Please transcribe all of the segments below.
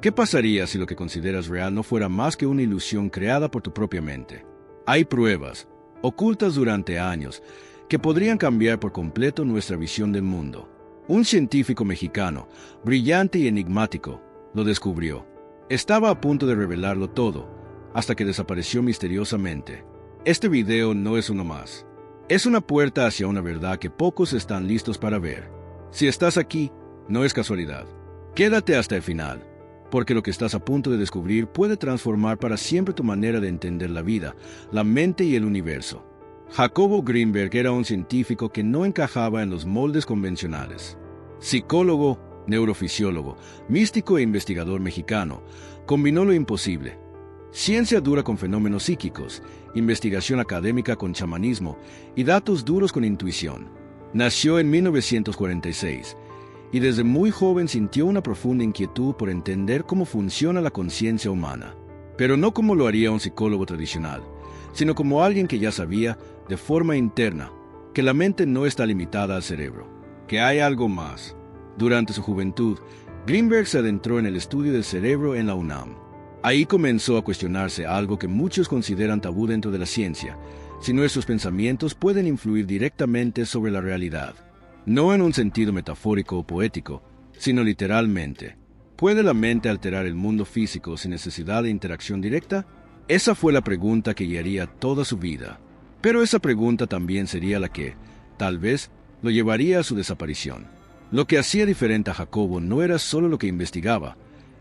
¿Qué pasaría si lo que consideras real no fuera más que una ilusión creada por tu propia mente? Hay pruebas, ocultas durante años, que podrían cambiar por completo nuestra visión del mundo. Un científico mexicano, brillante y enigmático, lo descubrió. Estaba a punto de revelarlo todo, hasta que desapareció misteriosamente. Este video no es uno más. Es una puerta hacia una verdad que pocos están listos para ver. Si estás aquí, no es casualidad. Quédate hasta el final, porque lo que estás a punto de descubrir puede transformar para siempre tu manera de entender la vida, la mente y el universo. Jacobo Greenberg era un científico que no encajaba en los moldes convencionales. Psicólogo, neurofisiólogo, místico e investigador mexicano, combinó lo imposible. Ciencia dura con fenómenos psíquicos, investigación académica con chamanismo y datos duros con intuición. Nació en 1946 y desde muy joven sintió una profunda inquietud por entender cómo funciona la conciencia humana. Pero no como lo haría un psicólogo tradicional, sino como alguien que ya sabía, de forma interna, que la mente no está limitada al cerebro, que hay algo más. Durante su juventud, Greenberg se adentró en el estudio del cerebro en la UNAM. Ahí comenzó a cuestionarse algo que muchos consideran tabú dentro de la ciencia: si nuestros pensamientos pueden influir directamente sobre la realidad. No en un sentido metafórico o poético, sino literalmente. ¿Puede la mente alterar el mundo físico sin necesidad de interacción directa? Esa fue la pregunta que guiaría toda su vida. Pero esa pregunta también sería la que, tal vez, lo llevaría a su desaparición. Lo que hacía diferente a Jacobo no era solo lo que investigaba,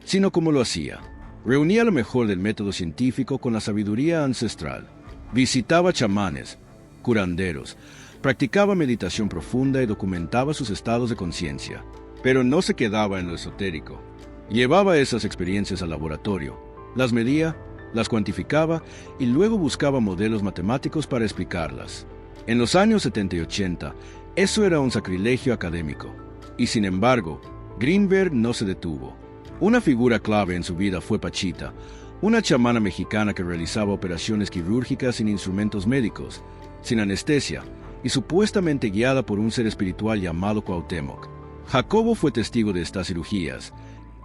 sino cómo lo hacía. Reunía lo mejor del método científico con la sabiduría ancestral. Visitaba chamanes, curanderos, practicaba meditación profunda y documentaba sus estados de conciencia. Pero no se quedaba en lo esotérico. Llevaba esas experiencias al laboratorio, las medía, las cuantificaba y luego buscaba modelos matemáticos para explicarlas. En los años 70 y 80, eso era un sacrilegio académico. Y sin embargo, Greenberg no se detuvo. Una figura clave en su vida fue Pachita, una chamana mexicana que realizaba operaciones quirúrgicas sin instrumentos médicos, sin anestesia, y supuestamente guiada por un ser espiritual llamado Cuauhtémoc. Jacobo fue testigo de estas cirugías,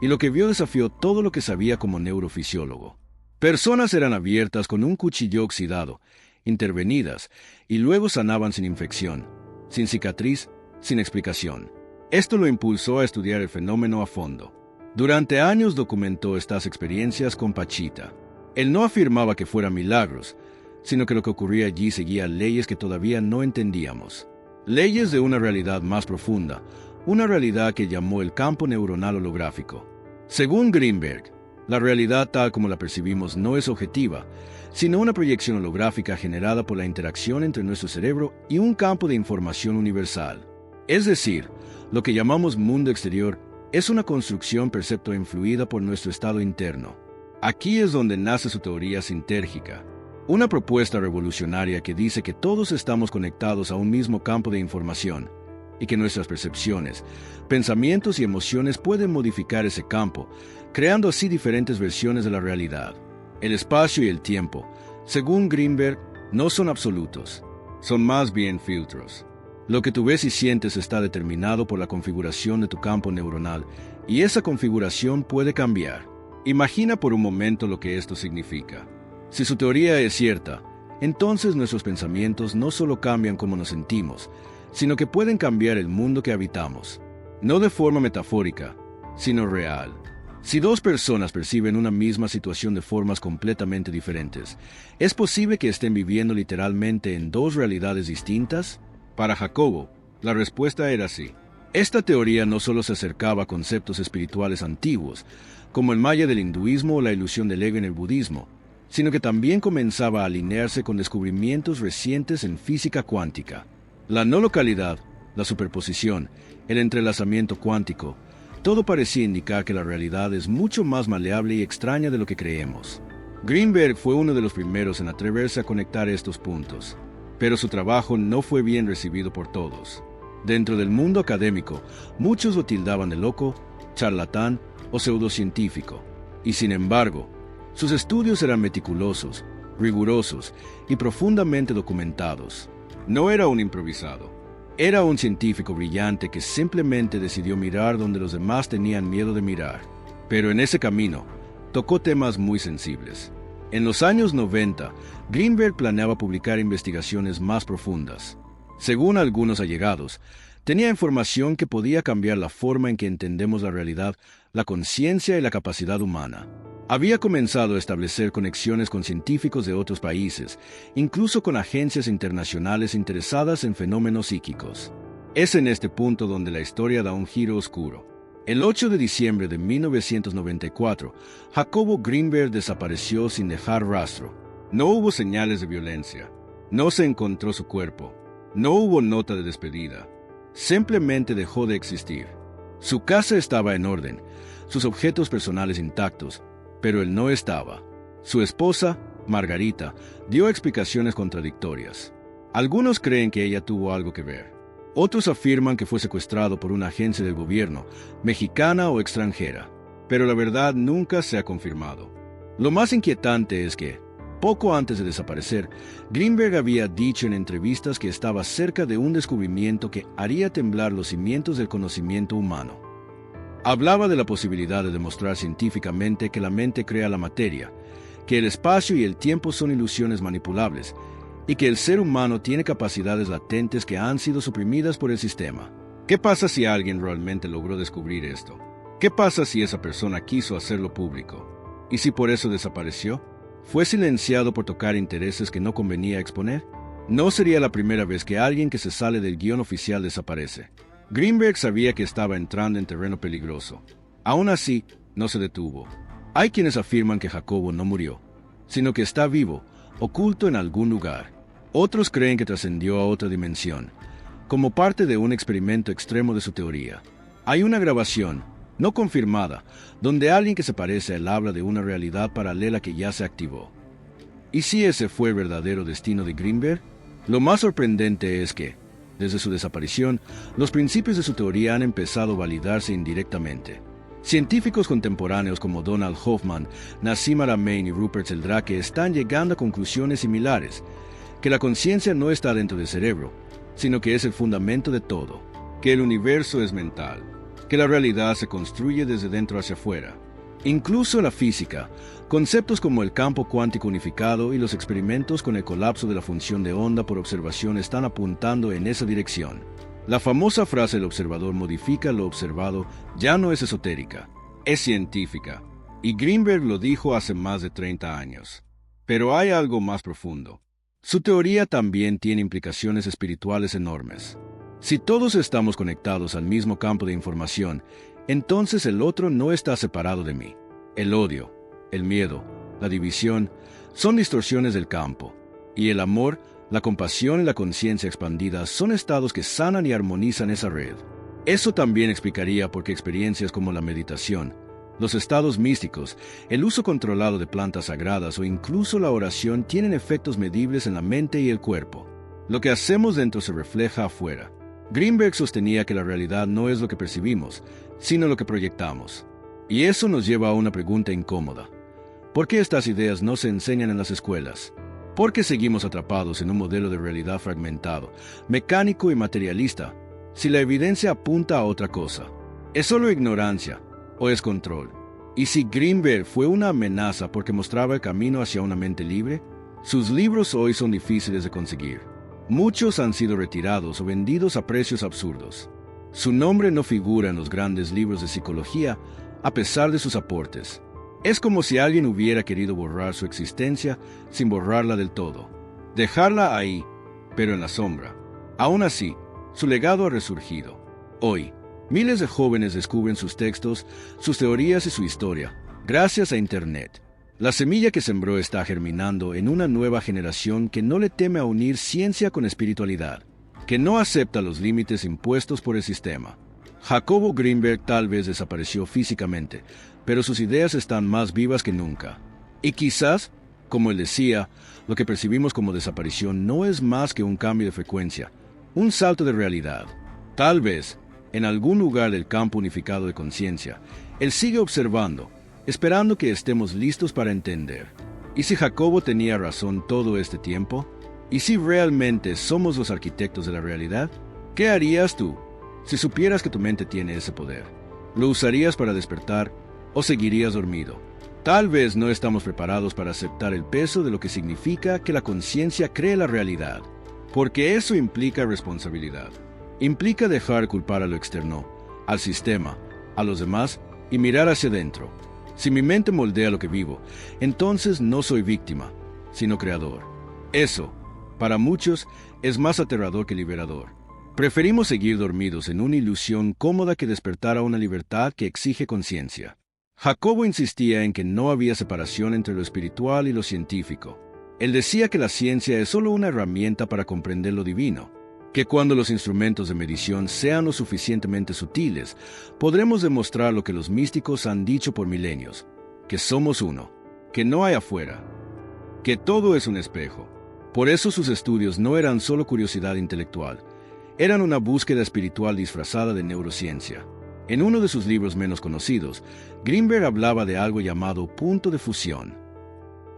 y lo que vio desafió todo lo que sabía como neurofisiólogo. Personas eran abiertas con un cuchillo oxidado, intervenidas, y luego sanaban sin infección, sin cicatriz, sin explicación. Esto lo impulsó a estudiar el fenómeno a fondo. Durante años documentó estas experiencias con Pachita. Él no afirmaba que fueran milagros, sino que lo que ocurría allí seguía leyes que todavía no entendíamos. Leyes de una realidad más profunda, una realidad que llamó el campo neuronal holográfico. Según Greenberg, la realidad tal como la percibimos no es objetiva, sino una proyección holográfica generada por la interacción entre nuestro cerebro y un campo de información universal. Es decir, lo que llamamos mundo exterior es una construcción percepto influida por nuestro estado interno. Aquí es donde nace su teoría sintérgica, una propuesta revolucionaria que dice que todos estamos conectados a un mismo campo de información y que nuestras percepciones, pensamientos y emociones pueden modificar ese campo, creando así diferentes versiones de la realidad. El espacio y el tiempo, según Greenberg, no son absolutos, son más bien filtros. Lo que tú ves y sientes está determinado por la configuración de tu campo neuronal, y esa configuración puede cambiar. Imagina por un momento lo que esto significa. Si su teoría es cierta, entonces nuestros pensamientos no solo cambian cómo nos sentimos, sino que pueden cambiar el mundo que habitamos. No de forma metafórica, sino real. Si dos personas perciben una misma situación de formas completamente diferentes, ¿es posible que estén viviendo literalmente en dos realidades distintas? Para Jacobo, la respuesta era sí. Esta teoría no solo se acercaba a conceptos espirituales antiguos, como el maya del hinduismo o la ilusión del ego en el budismo, sino que también comenzaba a alinearse con descubrimientos recientes en física cuántica. La no localidad, la superposición, el entrelazamiento cuántico, todo parecía indicar que la realidad es mucho más maleable y extraña de lo que creemos. Greenberg fue uno de los primeros en atreverse a conectar estos puntos, pero su trabajo no fue bien recibido por todos. Dentro del mundo académico, muchos lo tildaban de loco, charlatán o pseudocientífico, y sin embargo, sus estudios eran meticulosos, rigurosos y profundamente documentados. No era un improvisado. Era un científico brillante que simplemente decidió mirar donde los demás tenían miedo de mirar. Pero en ese camino, tocó temas muy sensibles. En los años 90, Greenberg planeaba publicar investigaciones más profundas. Según algunos allegados, tenía información que podía cambiar la forma en que entendemos la realidad, la conciencia y la capacidad humana. Había comenzado a establecer conexiones con científicos de otros países, incluso con agencias internacionales interesadas en fenómenos psíquicos. Es en este punto donde la historia da un giro oscuro. El 8 de diciembre de 1994, Jacobo Greenberg desapareció sin dejar rastro. No hubo señales de violencia. No se encontró su cuerpo. No hubo nota de despedida. Simplemente dejó de existir. Su casa estaba en orden, sus objetos personales intactos, pero él no estaba. Su esposa, Margarita, dio explicaciones contradictorias. Algunos creen que ella tuvo algo que ver. Otros afirman que fue secuestrado por una agencia del gobierno, mexicana o extranjera, pero la verdad nunca se ha confirmado. Lo más inquietante es que, poco antes de desaparecer, Greenberg había dicho en entrevistas que estaba cerca de un descubrimiento que haría temblar los cimientos del conocimiento humano. Hablaba de la posibilidad de demostrar científicamente que la mente crea la materia, que el espacio y el tiempo son ilusiones manipulables, y que el ser humano tiene capacidades latentes que han sido suprimidas por el sistema. ¿Qué pasa si alguien realmente logró descubrir esto? ¿Qué pasa si esa persona quiso hacerlo público? ¿Y si por eso desapareció? ¿Fue silenciado por tocar intereses que no convenía exponer? No sería la primera vez que alguien que se sale del guión oficial desaparece. Greenberg sabía que estaba entrando en terreno peligroso. Aún así, no se detuvo. Hay quienes afirman que Jacobo no murió, sino que está vivo, oculto en algún lugar. Otros creen que trascendió a otra dimensión, como parte de un experimento extremo de su teoría. Hay una grabación, no confirmada, donde alguien que se parece a él habla de una realidad paralela que ya se activó. ¿Y si ese fue el verdadero destino de Greenberg? Lo más sorprendente es que, desde su desaparición, los principios de su teoría han empezado a validarse indirectamente. Científicos contemporáneos como Donald Hoffman, Nassim Haramein y Rupert Sheldrake están llegando a conclusiones similares, que la conciencia no está dentro del cerebro, sino que es el fundamento de todo, que el universo es mental, que la realidad se construye desde dentro hacia afuera. Incluso en la física, conceptos como el campo cuántico unificado y los experimentos con el colapso de la función de onda por observación están apuntando en esa dirección. La famosa frase "el observador modifica lo observado" ya no es esotérica, es científica, y Greenberg lo dijo hace más de 30 años. Pero hay algo más profundo. Su teoría también tiene implicaciones espirituales enormes. Si todos estamos conectados al mismo campo de información, entonces el otro no está separado de mí. El odio, el miedo, la división, son distorsiones del campo, y el amor, la compasión y la conciencia expandida son estados que sanan y armonizan esa red. Eso también explicaría por qué experiencias como la meditación, los estados místicos, el uso controlado de plantas sagradas o incluso la oración tienen efectos medibles en la mente y el cuerpo. Lo que hacemos dentro se refleja afuera. Greenberg sostenía que la realidad no es lo que percibimos, sino lo que proyectamos. Y eso nos lleva a una pregunta incómoda. ¿Por qué estas ideas no se enseñan en las escuelas? ¿Por qué seguimos atrapados en un modelo de realidad fragmentado, mecánico y materialista, si la evidencia apunta a otra cosa? ¿Es solo ignorancia o es control? ¿Y si Greenberg fue una amenaza porque mostraba el camino hacia una mente libre? Sus libros hoy son difíciles de conseguir. Muchos han sido retirados o vendidos a precios absurdos. Su nombre no figura en los grandes libros de psicología, a pesar de sus aportes. Es como si alguien hubiera querido borrar su existencia sin borrarla del todo. Dejarla ahí, pero en la sombra. Aún así, su legado ha resurgido. Hoy, miles de jóvenes descubren sus textos, sus teorías y su historia, gracias a Internet. La semilla que sembró está germinando en una nueva generación que no le teme a unir ciencia con espiritualidad, que no acepta los límites impuestos por el sistema. Jacobo Greenberg tal vez desapareció físicamente, pero sus ideas están más vivas que nunca. Y quizás, como él decía, lo que percibimos como desaparición no es más que un cambio de frecuencia, un salto de realidad. Tal vez, en algún lugar del campo unificado de conciencia, él sigue observando, esperando que estemos listos para entender. ¿Y si Jacobo tenía razón todo este tiempo? ¿Y si realmente somos los arquitectos de la realidad? ¿Qué harías tú si supieras que tu mente tiene ese poder? ¿Lo usarías para despertar, ¿O seguirías dormido? Tal vez no estamos preparados para aceptar el peso de lo que significa que la conciencia cree la realidad, porque eso implica responsabilidad. Implica dejar culpar a lo externo, al sistema, a los demás y mirar hacia adentro. Si mi mente moldea lo que vivo, entonces no soy víctima, sino creador. Eso, para muchos, es más aterrador que liberador. Preferimos seguir dormidos en una ilusión cómoda que despertar a una libertad que exige conciencia. Jacobo insistía en que no había separación entre lo espiritual y lo científico. Él decía que la ciencia es solo una herramienta para comprender lo divino, que cuando los instrumentos de medición sean lo suficientemente sutiles, podremos demostrar lo que los místicos han dicho por milenios, que somos uno, que no hay afuera, que todo es un espejo. Por eso sus estudios no eran solo curiosidad intelectual, eran una búsqueda espiritual disfrazada de neurociencia. En uno de sus libros menos conocidos, Greenberg hablaba de algo llamado punto de fusión.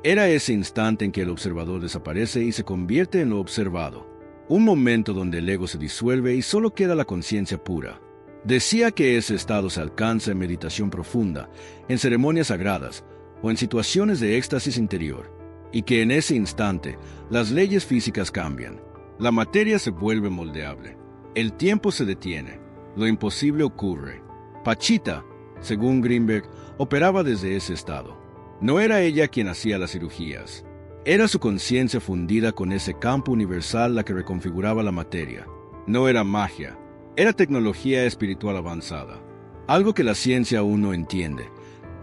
Era ese instante en que el observador desaparece y se convierte en lo observado. Un momento donde el ego se disuelve y solo queda la conciencia pura. Decía que ese estado se alcanza en meditación profunda, en ceremonias sagradas o en situaciones de éxtasis interior, y que en ese instante las leyes físicas cambian. La materia se vuelve moldeable. El tiempo se detiene. Lo imposible ocurre. Pachita, según Greenberg, operaba desde ese estado. No era ella quien hacía las cirugías. Era su conciencia fundida con ese campo universal la que reconfiguraba la materia. No era magia, era tecnología espiritual avanzada. Algo que la ciencia aún no entiende,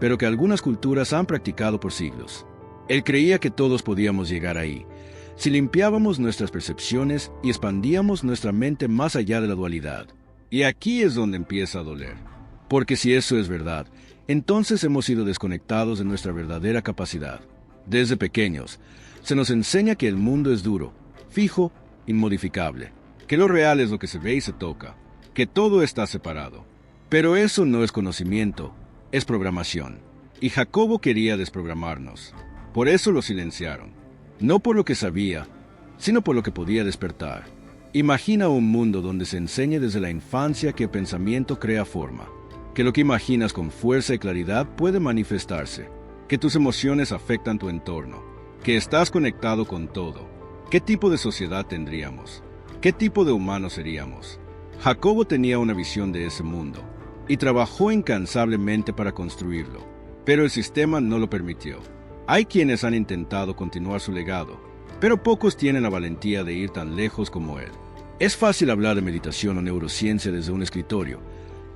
pero que algunas culturas han practicado por siglos. Él creía que todos podíamos llegar ahí, si limpiábamos nuestras percepciones y expandíamos nuestra mente más allá de la dualidad. Y aquí es donde empieza a doler. Porque si eso es verdad, entonces hemos sido desconectados de nuestra verdadera capacidad. Desde pequeños, se nos enseña que el mundo es duro, fijo, inmodificable, que lo real es lo que se ve y se toca, que todo está separado. Pero eso no es conocimiento, es programación. Y Jacobo quería desprogramarnos. Por eso lo silenciaron. No por lo que sabía, sino por lo que podía despertar. Imagina un mundo donde se enseñe desde la infancia que el pensamiento crea forma, que lo que imaginas con fuerza y claridad puede manifestarse, que tus emociones afectan tu entorno, que estás conectado con todo. ¿Qué tipo de sociedad tendríamos? ¿Qué tipo de humanos seríamos? Jacobo tenía una visión de ese mundo, y trabajó incansablemente para construirlo, pero el sistema no lo permitió. Hay quienes han intentado continuar su legado, pero pocos tienen la valentía de ir tan lejos como él. Es fácil hablar de meditación o neurociencia desde un escritorio,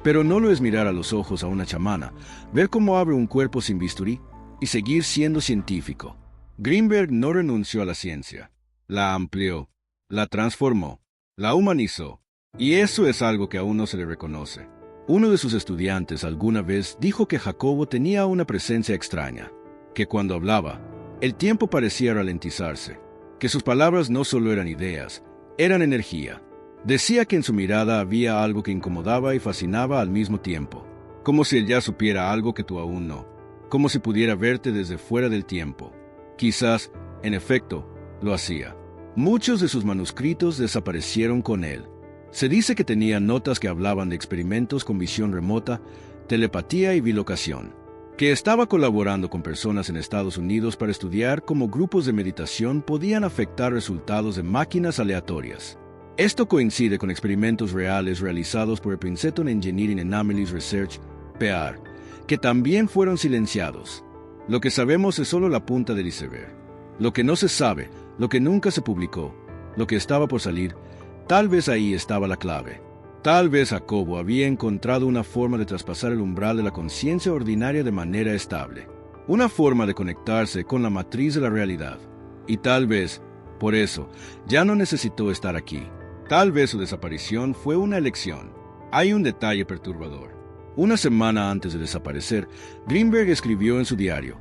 pero no lo es mirar a los ojos a una chamana, ver cómo abre un cuerpo sin bisturí y seguir siendo científico. Greenberg no renunció a la ciencia, la amplió, la transformó, la humanizó, y eso es algo que aún no se le reconoce. Uno de sus estudiantes alguna vez dijo que Jacobo tenía una presencia extraña, que cuando hablaba, el tiempo parecía ralentizarse, que sus palabras no solo eran ideas, eran energía. Decía que en su mirada había algo que incomodaba y fascinaba al mismo tiempo, como si él ya supiera algo que tú aún no, como si pudiera verte desde fuera del tiempo. Quizás, en efecto, lo hacía. Muchos de sus manuscritos desaparecieron con él. Se dice que tenía notas que hablaban de experimentos con visión remota, telepatía y bilocación, que estaba colaborando con personas en Estados Unidos para estudiar cómo grupos de meditación podían afectar resultados de máquinas aleatorias. Esto coincide con experimentos reales realizados por el Princeton Engineering and Anomalies Research, PEAR, que también fueron silenciados. Lo que sabemos es solo la punta del iceberg. Lo que no se sabe, lo que nunca se publicó, lo que estaba por salir, tal vez ahí estaba la clave. Tal vez Jacobo había encontrado una forma de traspasar el umbral de la conciencia ordinaria de manera estable, una forma de conectarse con la matriz de la realidad. Y tal vez, por eso, ya no necesitó estar aquí. Tal vez su desaparición fue una elección. Hay un detalle perturbador. Una semana antes de desaparecer, Greenberg escribió en su diario: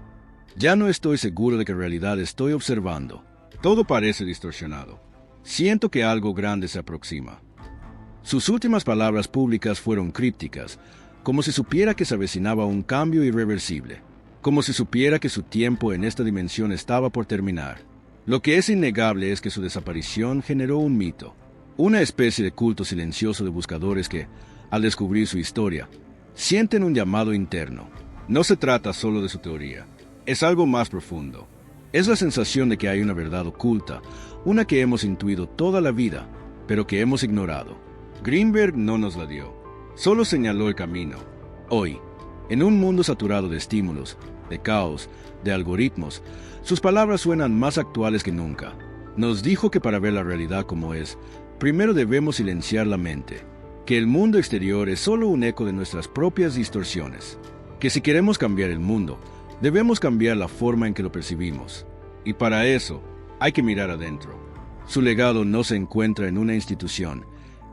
«Ya no estoy seguro de que en realidad estoy observando. Todo parece distorsionado. Siento que algo grande se aproxima». Sus últimas palabras públicas fueron crípticas, como si supiera que se avecinaba un cambio irreversible, como si supiera que su tiempo en esta dimensión estaba por terminar. Lo que es innegable es que su desaparición generó un mito, una especie de culto silencioso de buscadores que, al descubrir su historia, sienten un llamado interno, No se trata solo de su teoría, es algo más profundo. Es la sensación de que hay una verdad oculta, una que hemos intuido toda la vida, pero que hemos ignorado. Greenberg no nos la dio, solo señaló el camino. Hoy, en un mundo saturado de estímulos, de caos, de algoritmos, sus palabras suenan más actuales que nunca. Nos dijo que para ver la realidad como es, primero debemos silenciar la mente, que el mundo exterior es solo un eco de nuestras propias distorsiones, que si queremos cambiar el mundo, debemos cambiar la forma en que lo percibimos. Y para eso, hay que mirar adentro. Su legado no se encuentra en una institución,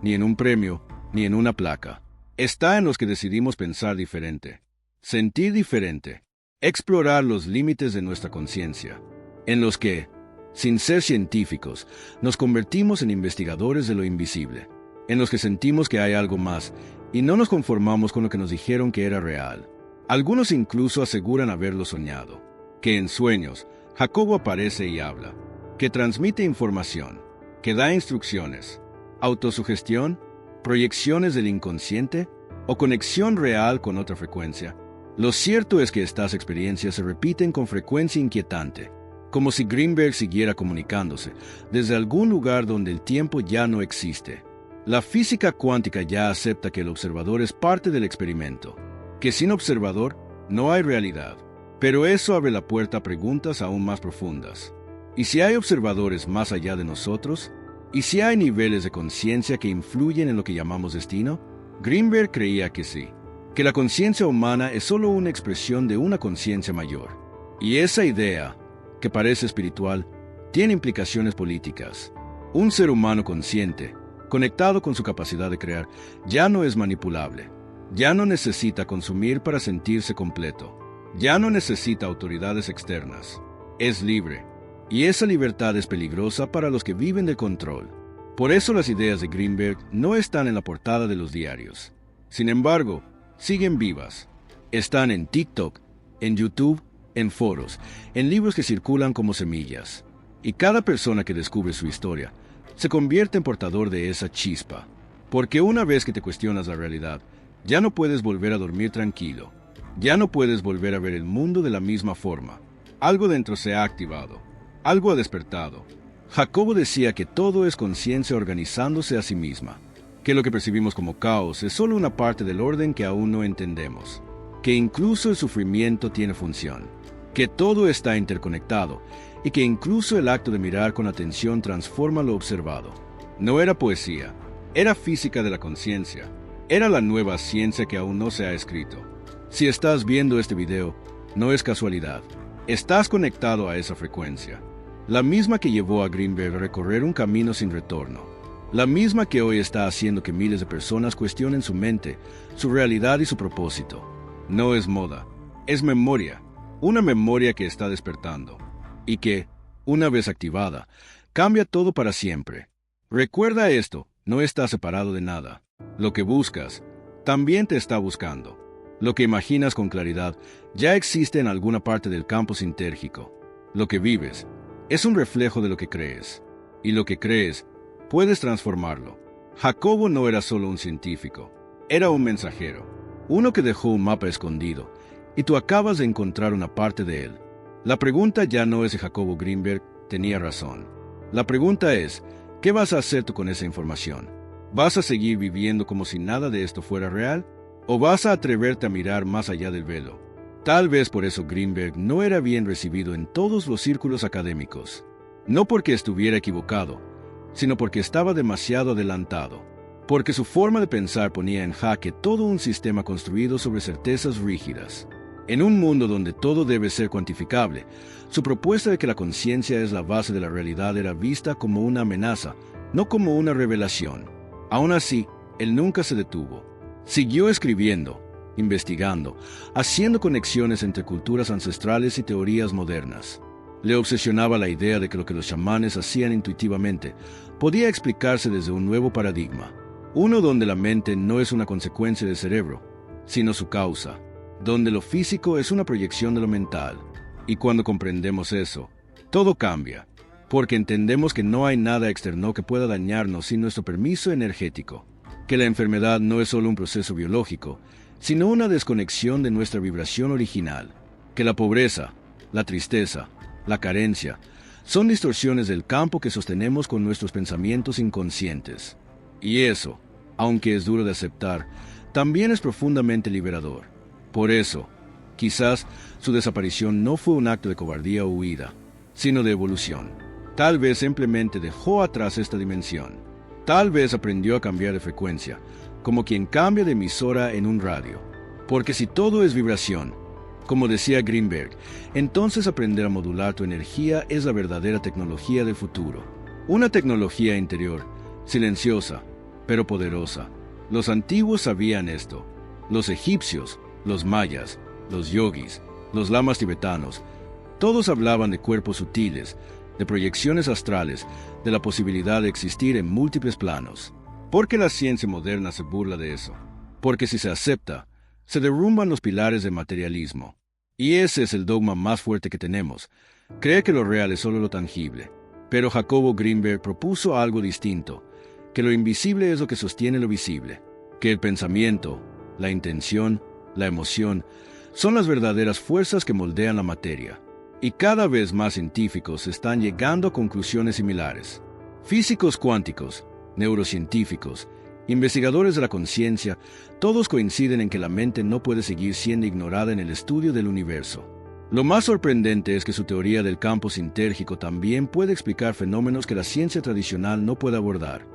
ni en un premio, ni en una placa. Está en los que decidimos pensar diferente, sentir diferente, explorar los límites de nuestra conciencia, en los que, sin ser científicos, nos convertimos en investigadores de lo invisible, en los que sentimos que hay algo más y no nos conformamos con lo que nos dijeron que era real. Algunos incluso aseguran haberlo soñado, que en sueños Jacobo aparece y habla, que transmite información, que da instrucciones, autosugestión, proyecciones del inconsciente o conexión real con otra frecuencia. Lo cierto es que estas experiencias se repiten con frecuencia inquietante, como si Greenberg siguiera comunicándose desde algún lugar donde el tiempo ya no existe. La física cuántica ya acepta que el observador es parte del experimento, que sin observador no hay realidad. Pero eso abre la puerta a preguntas aún más profundas. ¿Y si hay observadores más allá de nosotros? ¿Y si hay niveles de conciencia que influyen en lo que llamamos destino? Greenberg creía que sí, que la conciencia humana es solo una expresión de una conciencia mayor. Y esa idea, que parece espiritual, tiene implicaciones políticas. Un ser humano consciente, conectado con su capacidad de crear, ya no es manipulable. Ya no necesita consumir para sentirse completo. Ya no necesita autoridades externas. Es libre. Y esa libertad es peligrosa para los que viven del control. Por eso las ideas de Greenberg no están en la portada de los diarios. Sin embargo, siguen vivas. Están en TikTok, en YouTube, en foros, en libros que circulan como semillas. Y cada persona que descubre su historia se convierte en portador de esa chispa. Porque una vez que te cuestionas la realidad, ya no puedes volver a dormir tranquilo. Ya no puedes volver a ver el mundo de la misma forma. Algo dentro se ha activado. Algo ha despertado. Jacobo decía que todo es conciencia organizándose a sí misma, que lo que percibimos como caos es solo una parte del orden que aún no entendemos, que incluso el sufrimiento tiene función, que todo está interconectado y que incluso el acto de mirar con atención transforma lo observado. No era poesía, era física de la conciencia, era la nueva ciencia que aún no se ha escrito. Si estás viendo este video, no es casualidad, estás conectado a esa frecuencia. La misma que llevó a Greenberg a recorrer un camino sin retorno. La misma que hoy está haciendo que miles de personas cuestionen su mente, su realidad y su propósito. No es moda, es memoria. Una memoria que está despertando. Y que, una vez activada, cambia todo para siempre. Recuerda esto, no estás separado de nada. Lo que buscas, también te está buscando. Lo que imaginas con claridad, ya existe en alguna parte del campo sintérgico. Lo que vives, es un reflejo de lo que crees, y lo que crees, puedes transformarlo. Jacobo no era solo un científico, era un mensajero, uno que dejó un mapa escondido, y tú acabas de encontrar una parte de él. La pregunta ya no es si Jacobo Greenberg tenía razón. La pregunta es, ¿qué vas a hacer tú con esa información? ¿Vas a seguir viviendo como si nada de esto fuera real? ¿O vas a atreverte a mirar más allá del velo? Tal vez por eso Greenberg no era bien recibido en todos los círculos académicos. No porque estuviera equivocado, sino porque estaba demasiado adelantado. Porque su forma de pensar ponía en jaque todo un sistema construido sobre certezas rígidas. En un mundo donde todo debe ser cuantificable, su propuesta de que la conciencia es la base de la realidad era vista como una amenaza, no como una revelación. Aún así, él nunca se detuvo. Siguió escribiendo, investigando, haciendo conexiones entre culturas ancestrales y teorías modernas. Le obsesionaba la idea de que lo que los chamanes hacían intuitivamente podía explicarse desde un nuevo paradigma, uno donde la mente no es una consecuencia del cerebro, sino su causa, donde lo físico es una proyección de lo mental. Y cuando comprendemos eso, todo cambia, porque entendemos que no hay nada externo que pueda dañarnos sin nuestro permiso energético, que la enfermedad no es solo un proceso biológico, sino una desconexión de nuestra vibración original, que la pobreza, la tristeza, la carencia, son distorsiones del campo que sostenemos con nuestros pensamientos inconscientes. Y eso, aunque es duro de aceptar, también es profundamente liberador. Por eso, quizás su desaparición no fue un acto de cobardía o huida, sino de evolución. Tal vez simplemente dejó atrás esta dimensión. Tal vez aprendió a cambiar de frecuencia, como quien cambia de emisora en un radio. Porque si todo es vibración, como decía Greenberg, entonces aprender a modular tu energía es la verdadera tecnología del futuro. Una tecnología interior, silenciosa, pero poderosa. Los antiguos sabían esto. Los egipcios, los mayas, los yogis, los lamas tibetanos, todos hablaban de cuerpos sutiles, de proyecciones astrales, de la posibilidad de existir en múltiples planos. ¿Por qué la ciencia moderna se burla de eso? Porque si se acepta, se derrumban los pilares del materialismo. Y ese es el dogma más fuerte que tenemos. Cree que lo real es solo lo tangible. Pero Jacobo Greenberg propuso algo distinto, que lo invisible es lo que sostiene lo visible, que el pensamiento, la intención, la emoción, son las verdaderas fuerzas que moldean la materia. Y cada vez más científicos están llegando a conclusiones similares. Físicos cuánticos, neurocientíficos, investigadores de la conciencia, todos coinciden en que la mente no puede seguir siendo ignorada en el estudio del universo. Lo más sorprendente es que su teoría del campo sintérgico también puede explicar fenómenos que la ciencia tradicional no puede abordar.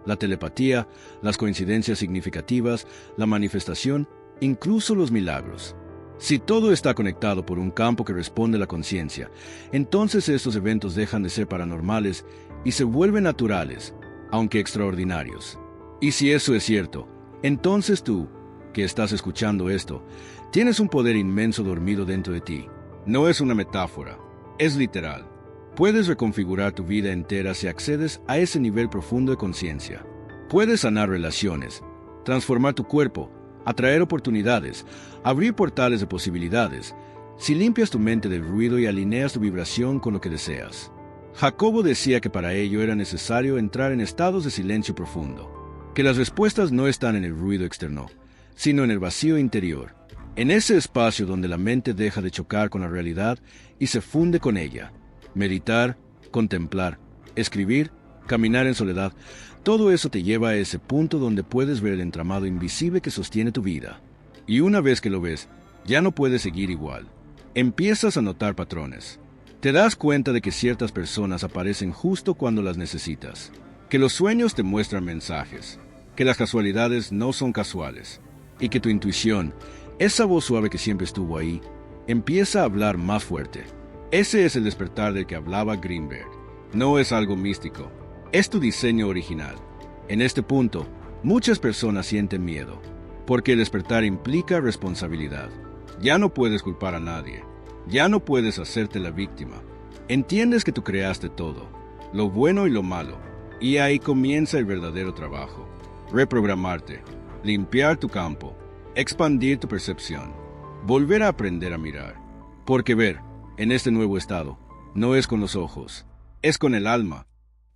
La telepatía, las coincidencias significativas, la manifestación, incluso los milagros. Si todo está conectado por un campo que responde a la conciencia, entonces estos eventos dejan de ser paranormales y se vuelven naturales, aunque extraordinarios. Y si eso es cierto, entonces tú, que estás escuchando esto, tienes un poder inmenso dormido dentro de ti. No es una metáfora, es literal. Puedes reconfigurar tu vida entera si accedes a ese nivel profundo de conciencia. Puedes sanar relaciones, transformar tu cuerpo, atraer oportunidades, abrir portales de posibilidades, si limpias tu mente del ruido y alineas tu vibración con lo que deseas. Jacobo decía que para ello era necesario entrar en estados de silencio profundo, que las respuestas no están en el ruido externo, sino en el vacío interior, en ese espacio donde la mente deja de chocar con la realidad y se funde con ella. Meditar, contemplar, escribir, caminar en soledad, todo eso te lleva a ese punto donde puedes ver el entramado invisible que sostiene tu vida. Y una vez que lo ves, ya no puedes seguir igual. Empiezas a notar patrones. Te das cuenta de que ciertas personas aparecen justo cuando las necesitas, que los sueños te muestran mensajes, que las casualidades no son casuales, y que tu intuición, esa voz suave que siempre estuvo ahí, empieza a hablar más fuerte. Ese es el despertar del que hablaba Greenberg. No es algo místico, es tu diseño original. En este punto, muchas personas sienten miedo, porque el despertar implica responsabilidad. Ya no puedes culpar a nadie, ya no puedes hacerte la víctima. Entiendes que tú creaste todo, lo bueno y lo malo, y ahí comienza el verdadero trabajo. Reprogramarte, limpiar tu campo, expandir tu percepción, volver a aprender a mirar. Porque ver, en este nuevo estado, no es con los ojos, es con el alma.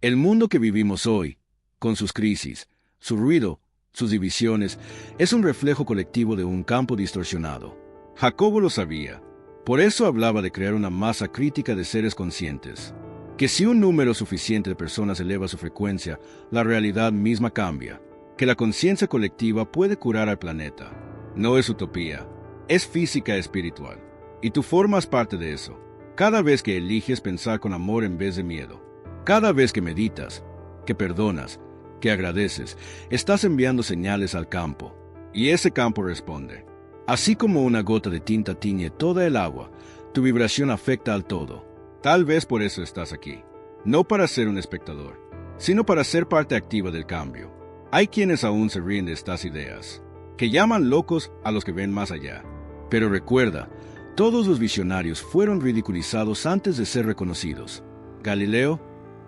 El mundo que vivimos hoy, con sus crisis, su ruido, sus divisiones, es un reflejo colectivo de un campo distorsionado. Jacobo lo sabía. Por eso hablaba de crear una masa crítica de seres conscientes. Que si un número suficiente de personas eleva su frecuencia, la realidad misma cambia. Que la conciencia colectiva puede curar al planeta. No es utopía, es física espiritual. Y tú formas parte de eso. Cada vez que eliges pensar con amor en vez de miedo. Cada vez que meditas, que perdonas, que agradeces, estás enviando señales al campo. Y ese campo responde. Así como una gota de tinta tiñe toda el agua, tu vibración afecta al todo. Tal vez por eso estás aquí. No para ser un espectador, sino para ser parte activa del cambio. Hay quienes aún se ríen de estas ideas, que llaman locos a los que ven más allá. Pero recuerda, todos los visionarios fueron ridiculizados antes de ser reconocidos. Galileo,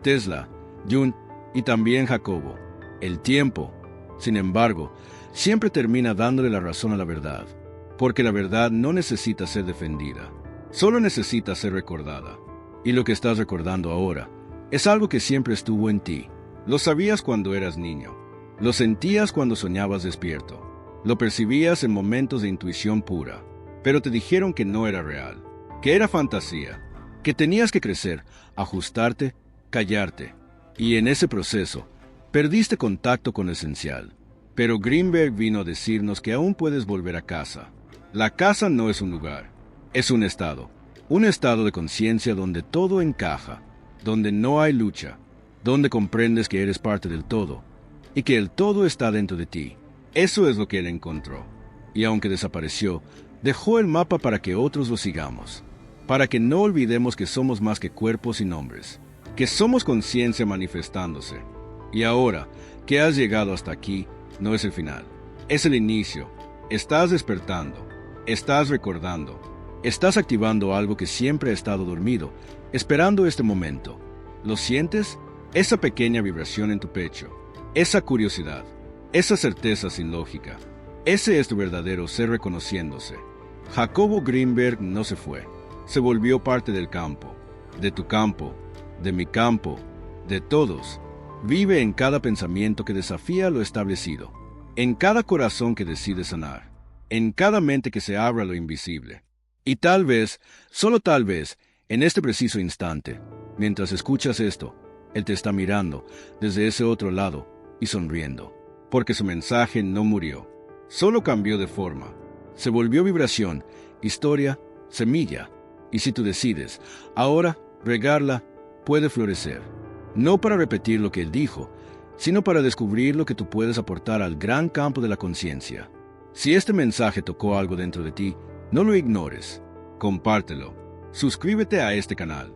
Tesla, Jung y también Jacobo. El tiempo, sin embargo, siempre termina dándole la razón a la verdad, porque la verdad no necesita ser defendida, solo necesita ser recordada. Y lo que estás recordando ahora es algo que siempre estuvo en ti. Lo sabías cuando eras niño, lo sentías cuando soñabas despierto, Lo percibías en momentos de intuición pura, pero te dijeron que no era real, que era fantasía, que tenías que crecer, ajustarte, callarte, y en ese proceso perdiste contacto con lo esencial. Pero Greenberg vino a decirnos que aún puedes volver a casa. La casa no es un lugar, es un estado de conciencia donde todo encaja, donde no hay lucha, donde comprendes que eres parte del todo y que el todo está dentro de ti. Eso es lo que él encontró, y aunque desapareció, dejó el mapa para que otros lo sigamos, para que no olvidemos que somos más que cuerpos y nombres, que somos conciencia manifestándose. Y ahora que has llegado hasta aquí, no es el final, es el inicio. Estás despertando, estás recordando, estás activando algo que siempre ha estado dormido, esperando este momento. ¿Lo sientes? Esa pequeña vibración en tu pecho, esa curiosidad, esa certeza sin lógica. Ese es tu verdadero ser reconociéndose. Jacobo Greenberg no se fue, se volvió parte del campo, de tu campo, de mi campo, de todos. Vive en cada pensamiento que desafía lo establecido, en cada corazón que decide sanar, en cada mente que se abra a lo invisible. Y tal vez, solo tal vez, en este preciso instante, mientras escuchas esto, Él te está mirando desde ese otro lado y sonriendo, porque su mensaje no murió, solo cambió de forma, se volvió vibración, historia, semilla, y si tú decides, ahora, regarla, puede florecer, no para repetir lo que Él dijo, sino para descubrir lo que tú puedes aportar al gran campo de la conciencia. Si este mensaje tocó algo dentro de ti, no lo ignores, compártelo, suscríbete a este canal,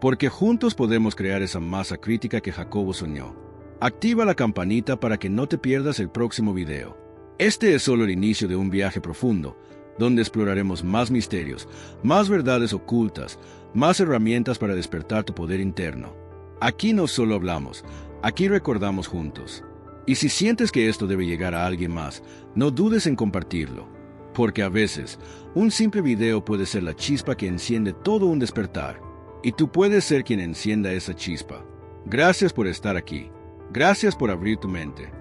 porque juntos podemos crear esa masa crítica que Jacobo soñó. Activa la campanita para que no te pierdas el próximo video. Este es solo el inicio de un viaje profundo, donde exploraremos más misterios, más verdades ocultas, más herramientas para despertar tu poder interno. Aquí no solo hablamos, aquí recordamos juntos. Y si sientes que esto debe llegar a alguien más, no dudes en compartirlo, porque a veces un simple video puede ser la chispa que enciende todo un despertar, y tú puedes ser quien encienda esa chispa. Gracias por estar aquí. Gracias por abrir tu mente.